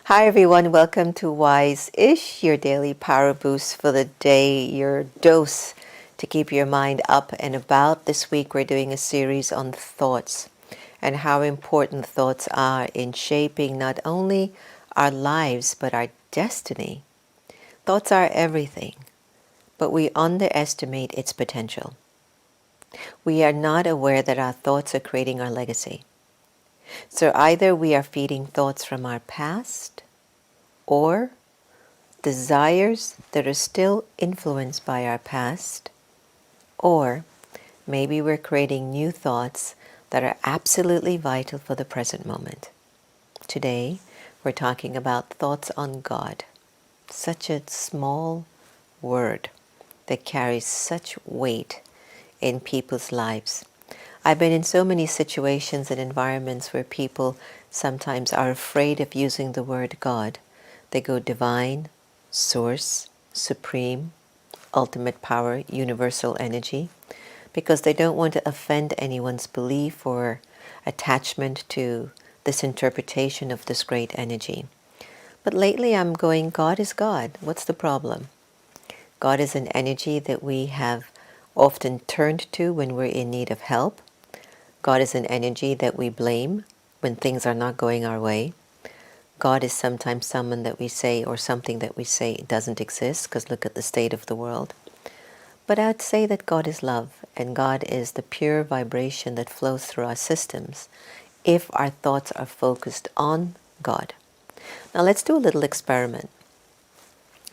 Hi everyone, welcome to Wiseish, your daily power boost for the day, your dose to keep your mind up and about. This week we're doing a series on thoughts and how important thoughts are in shaping not only our lives but our destiny. Thoughts are everything, but we underestimate its potential. We are not aware that our thoughts are creating our legacy. So either we are feeding thoughts from our past or desires that are still influenced by our past, or maybe we're creating new thoughts that are absolutely vital for the present moment. Today, we're talking about thoughts on God, such a small word that carries such weight in people's lives. I've been in so many situations and environments where people sometimes are afraid of using the word God. They go divine, source, supreme, ultimate power, universal energy, because they don't want to offend anyone's belief or attachment to this interpretation of this great energy. But lately I'm going, God is God. What's the problem? God is an energy that we have often turned to when we're in need of help. God is an energy that we blame when things are not going our way. God is sometimes someone that we say or something that we say doesn't exist because look at the state of the world. But I'd say that God is love and God is the pure vibration that flows through our systems if our thoughts are focused on God. Now let's do a little experiment.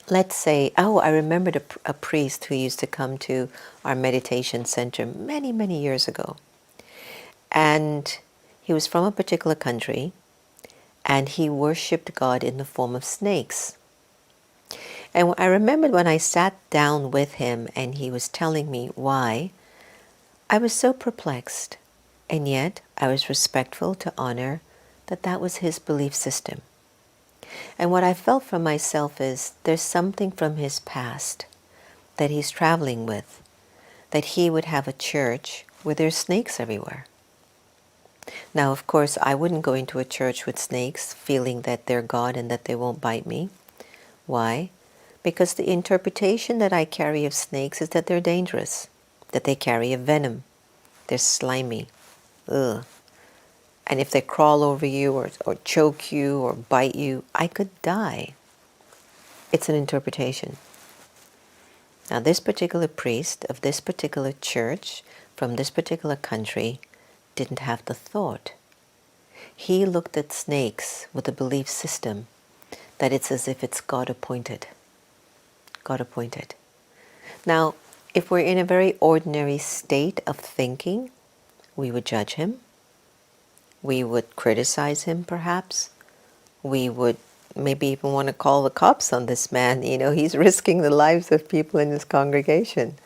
Let's say, I remembered a priest who used to come to our meditation center many, many years ago. And he was from a particular country, and he worshipped God in the form of snakes. And I remembered when I sat down with him and he was telling me why, I was so perplexed. And yet I was respectful to honor that that was his belief system. And what I felt for myself is there's something from his past that he's traveling with, that he would have a church where there's snakes everywhere. Now, of course, I wouldn't go into a church with snakes feeling that they're God and that they won't bite me. Why? Because the interpretation that I carry of snakes is that they're dangerous, that they carry a venom, they're slimy. Ugh. And if they crawl over you or choke you or bite you, I could die. It's an interpretation. Now, this particular priest of this particular church from this particular country didn't have the thought. He looked at snakes with a belief system that it's as if it's God appointed. God appointed. Now, if we're in a very ordinary state of thinking, we would judge him. We would criticize him, perhaps. We would maybe even want to call the cops on this man. You know, he's risking the lives of people in his congregation.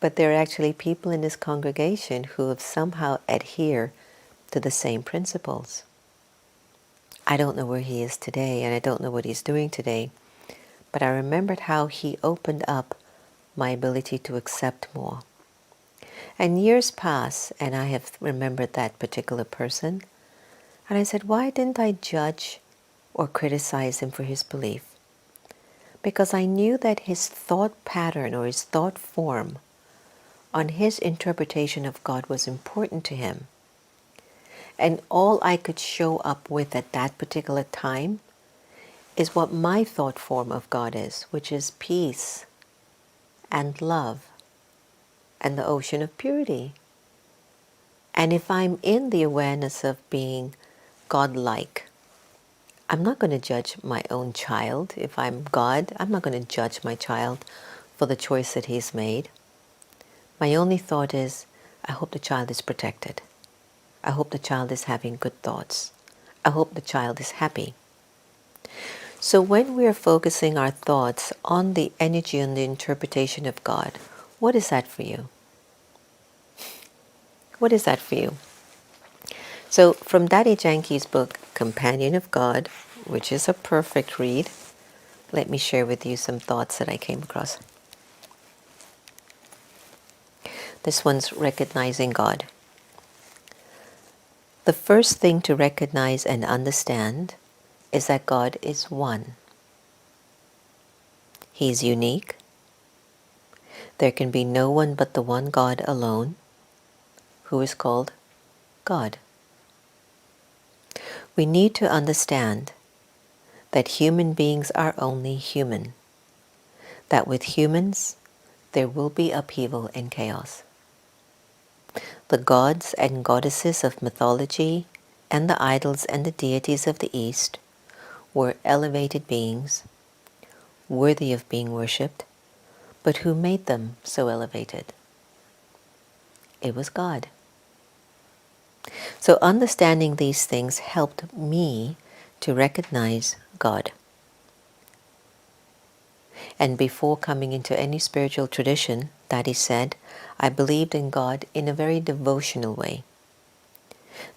But there are actually people in his congregation who have somehow adhere to the same principles. I don't know where he is today, and I don't know what he's doing today, but I remembered how he opened up my ability to accept more. And years pass, and I have remembered that particular person, and I said, why didn't I judge or criticize him for his belief? Because I knew that his thought pattern or his thought form on his interpretation of God was important to him. And all I could show up with at that particular time is what my thought form of God is, which is peace and love and the ocean of purity. And if I'm in the awareness of being God-like, I'm not going to judge my own child. If I'm God, I'm not going to judge my child for the choice that he's made. My only thought is, I hope the child is protected. I hope the child is having good thoughts. I hope the child is happy. So when we are focusing our thoughts on the energy and the interpretation of God, what is that for you? What is that for you? So from Daddy Janki's book, Companion of God, which is a perfect read, let me share with you some thoughts that I came across. This one's recognizing God. The first thing to recognize and understand is that God is one. He's unique. There can be no one but the one God alone, who is called God. We need to understand that human beings are only human, that with humans there will be upheaval and chaos. The gods and goddesses of mythology and the idols and the deities of the East were elevated beings, worthy of being worshipped, but who made them so elevated? It was God. So understanding these things helped me to recognize God. And before coming into any spiritual tradition, Daddy said, I believed in God in a very devotional way.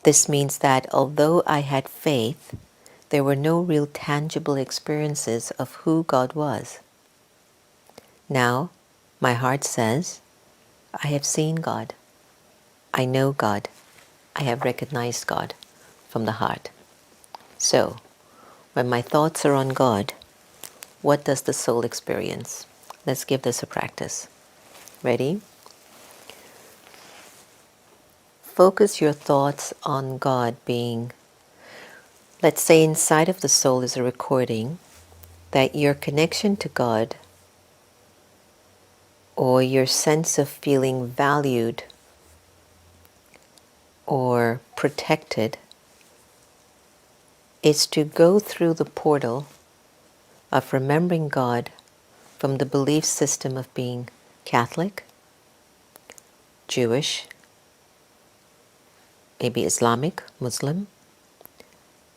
This means that although I had faith, there were no real tangible experiences of who God was. Now, my heart says, I have seen God. I know God. I have recognized God from the heart. So, when my thoughts are on God, what does the soul experience? Let's give this a practice. Ready? Focus your thoughts on God being, let's say inside of the soul is a recording that your connection to God or your sense of feeling valued or protected is to go through the portal of remembering God from the belief system of being Catholic, Jewish, maybe Islamic, Muslim,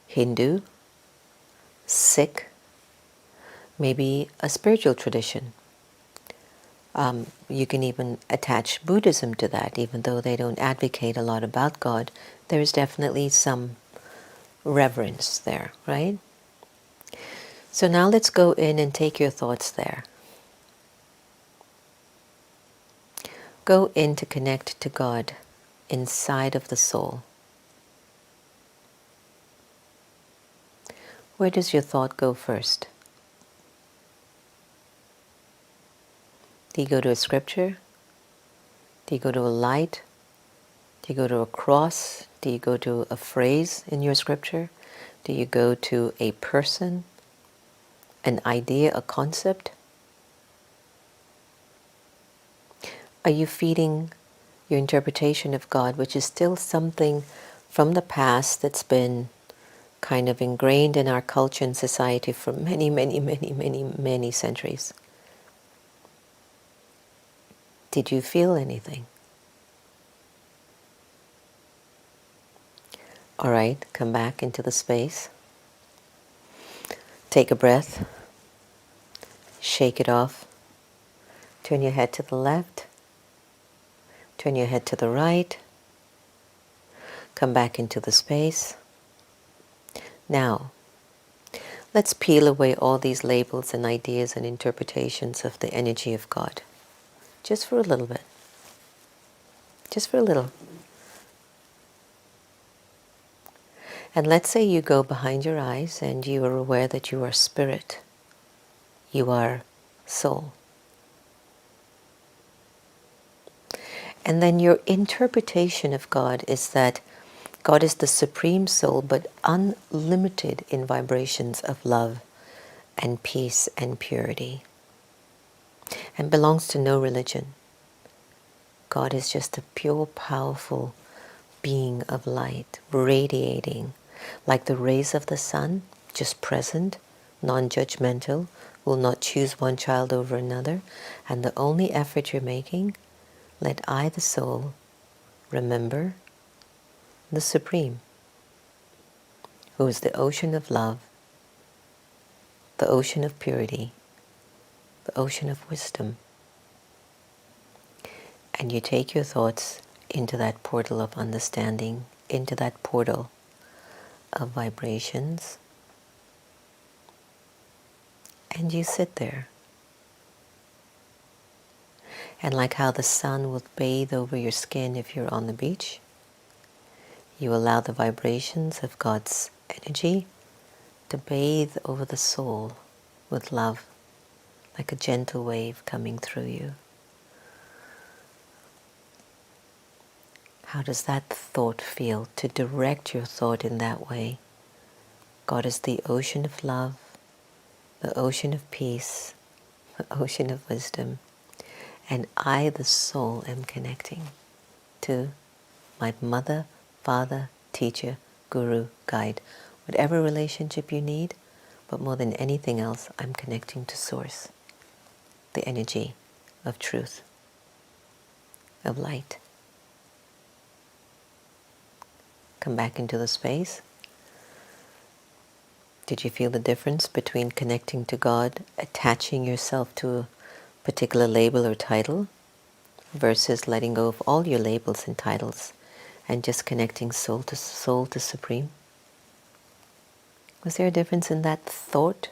Hindu, Sikh, maybe a spiritual tradition. You can even attach Buddhism to that, even though they don't advocate a lot about God. There is definitely some reverence there, right? So now let's go in and take your thoughts there. Go in to connect to God inside of the soul. Where does your thought go first? Do you go to a scripture? Do you go to a light? Do you go to a cross? Do you go to a phrase in your scripture? Do you go to a person, an idea, a concept? Are you feeding your interpretation of God, which is still something from the past that's been kind of ingrained in our culture and society for many, many, many, many, many centuries? Did you feel anything? All right, come back into the space. Take a breath. Shake it off. Turn your head to the left. Turn your head to the right. Come back into the space. Now, let's peel away all these labels and ideas and interpretations of the energy of God. Just for a little bit. Just for a little. And let's say you go behind your eyes and you are aware that you are spirit. You are soul. And then your interpretation of God is that God is the supreme soul, but unlimited in vibrations of love and peace and purity, and belongs to no religion. God is just a pure, powerful being of light, radiating like the rays of the sun, just present, non-judgmental, will not choose one child over another, and the only effort you're making, let I, the soul, remember the Supreme, who is the ocean of love, the ocean of purity, the ocean of wisdom. And you take your thoughts into that portal of understanding, into that portal of vibrations, and you sit there. And like how the sun will bathe over your skin if you're on the beach, you allow the vibrations of God's energy to bathe over the soul with love, like a gentle wave coming through you. How does that thought feel, to direct your thought in that way? God is the ocean of love, the ocean of peace, the ocean of wisdom, and I, the soul, am connecting to my mother, father, teacher, guru, guide, whatever relationship you need, but more than anything else, I'm connecting to Source, the energy of truth, of light. Come back into the space. Did you feel the difference between connecting to God, attaching yourself to a particular label or title, versus letting go of all your labels and titles and just connecting soul to Supreme? Was there a difference in that thought?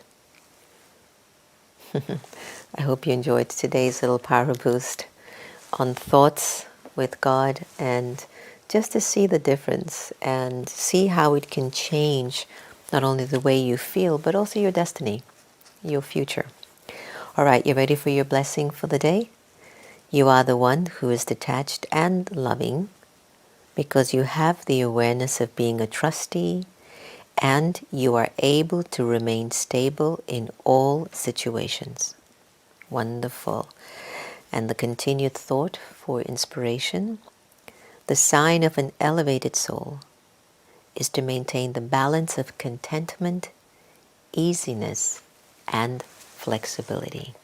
I hope you enjoyed today's little power boost on thoughts with God, and just to see the difference and see how it can change not only the way you feel, but also your destiny, your future. All right, you ready for your blessing for the day? You are the one who is detached and loving because you have the awareness of being a trustee, and you are able to remain stable in all situations. Wonderful. And the continued thought for inspiration: the sign of an elevated soul is to maintain the balance of contentment, easiness, and flexibility.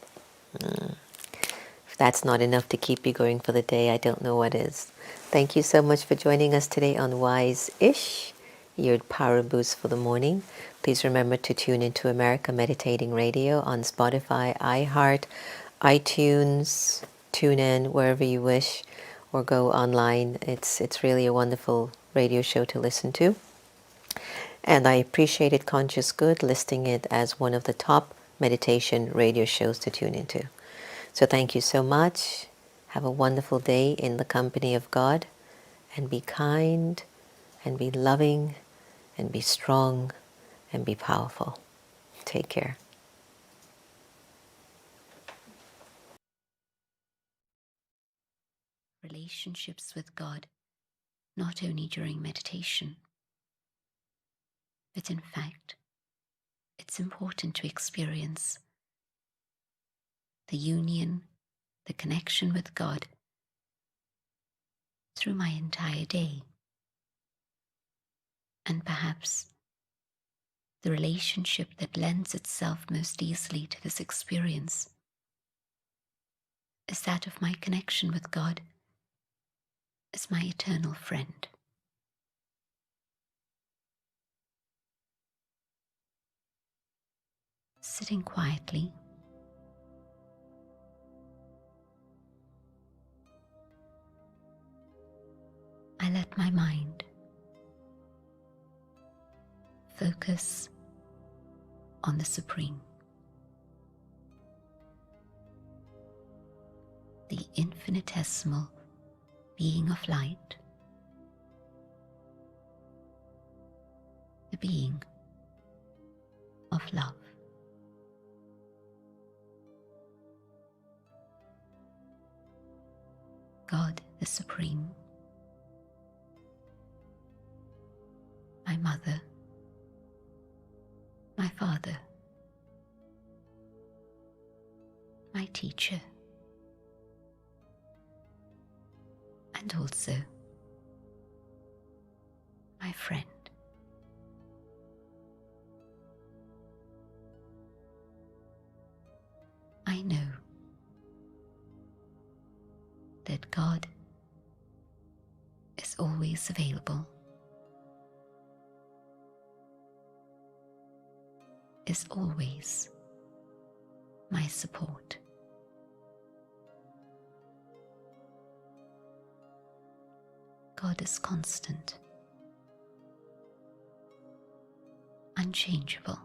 If that's not enough to keep you going for the day, I don't know what is. Thank you so much for joining us today on Wiseish, your power boost for the morning. Please remember to tune into America Meditating Radio on Spotify, iHeart, iTunes, TuneIn, wherever you wish, or go online. It's really a wonderful radio show to listen to. And I appreciated Conscious Good listing it as one of the top meditation radio shows to tune into. So thank you so much. Have a wonderful day in the company of God, and be kind, and be loving, and be strong, and be powerful. Take care. Relationships with God, not only during meditation, but in fact, it's important to experience the union, the connection with God through my entire day. And perhaps the relationship that lends itself most easily to this experience is that of my connection with God as my eternal friend. Sitting quietly, I let my mind focus on the Supreme, the infinitesimal being of light, the being of love. God the Supreme, my mother, my father, my teacher, and also my friend. I know that God is always available, is always my support. God is constant, unchangeable,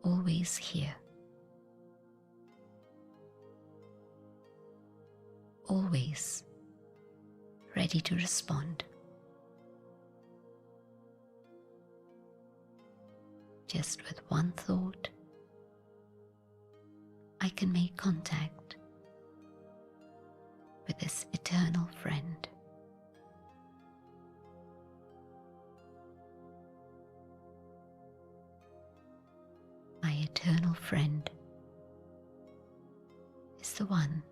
always here, always ready to respond. Just with one thought, I can make contact with this eternal friend. My eternal friend is the one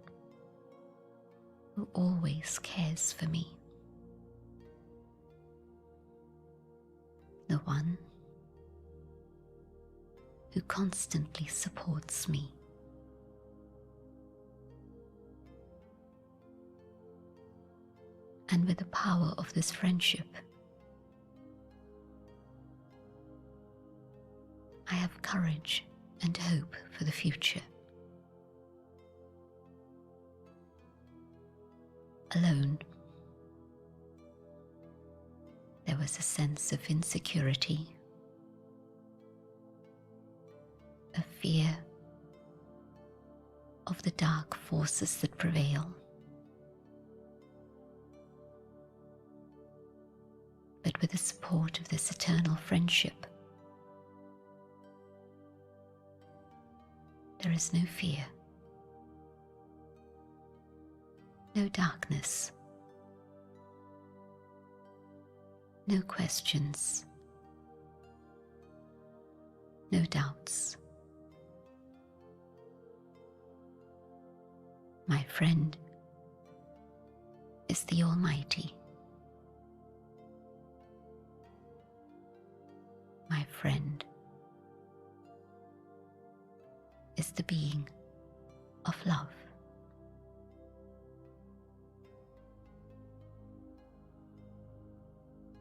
who always cares for me, the one who constantly supports me. And with the power of this friendship, I have courage and hope for the future. Alone, there was a sense of insecurity, a fear of the dark forces that prevail. But with the support of this eternal friendship, there is no fear, no darkness, no questions, no doubts. My friend is the Almighty. My friend is the being of love.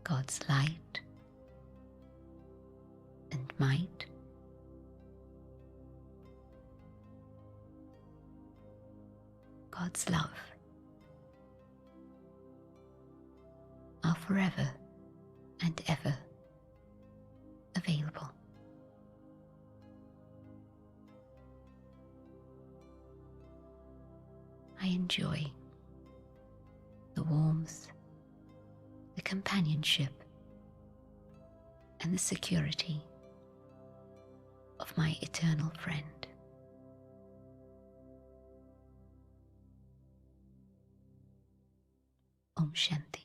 God's light and might, God's love are forever and ever available. I enjoy the warmth, the companionship, and the security of my eternal friend. Om Shanti.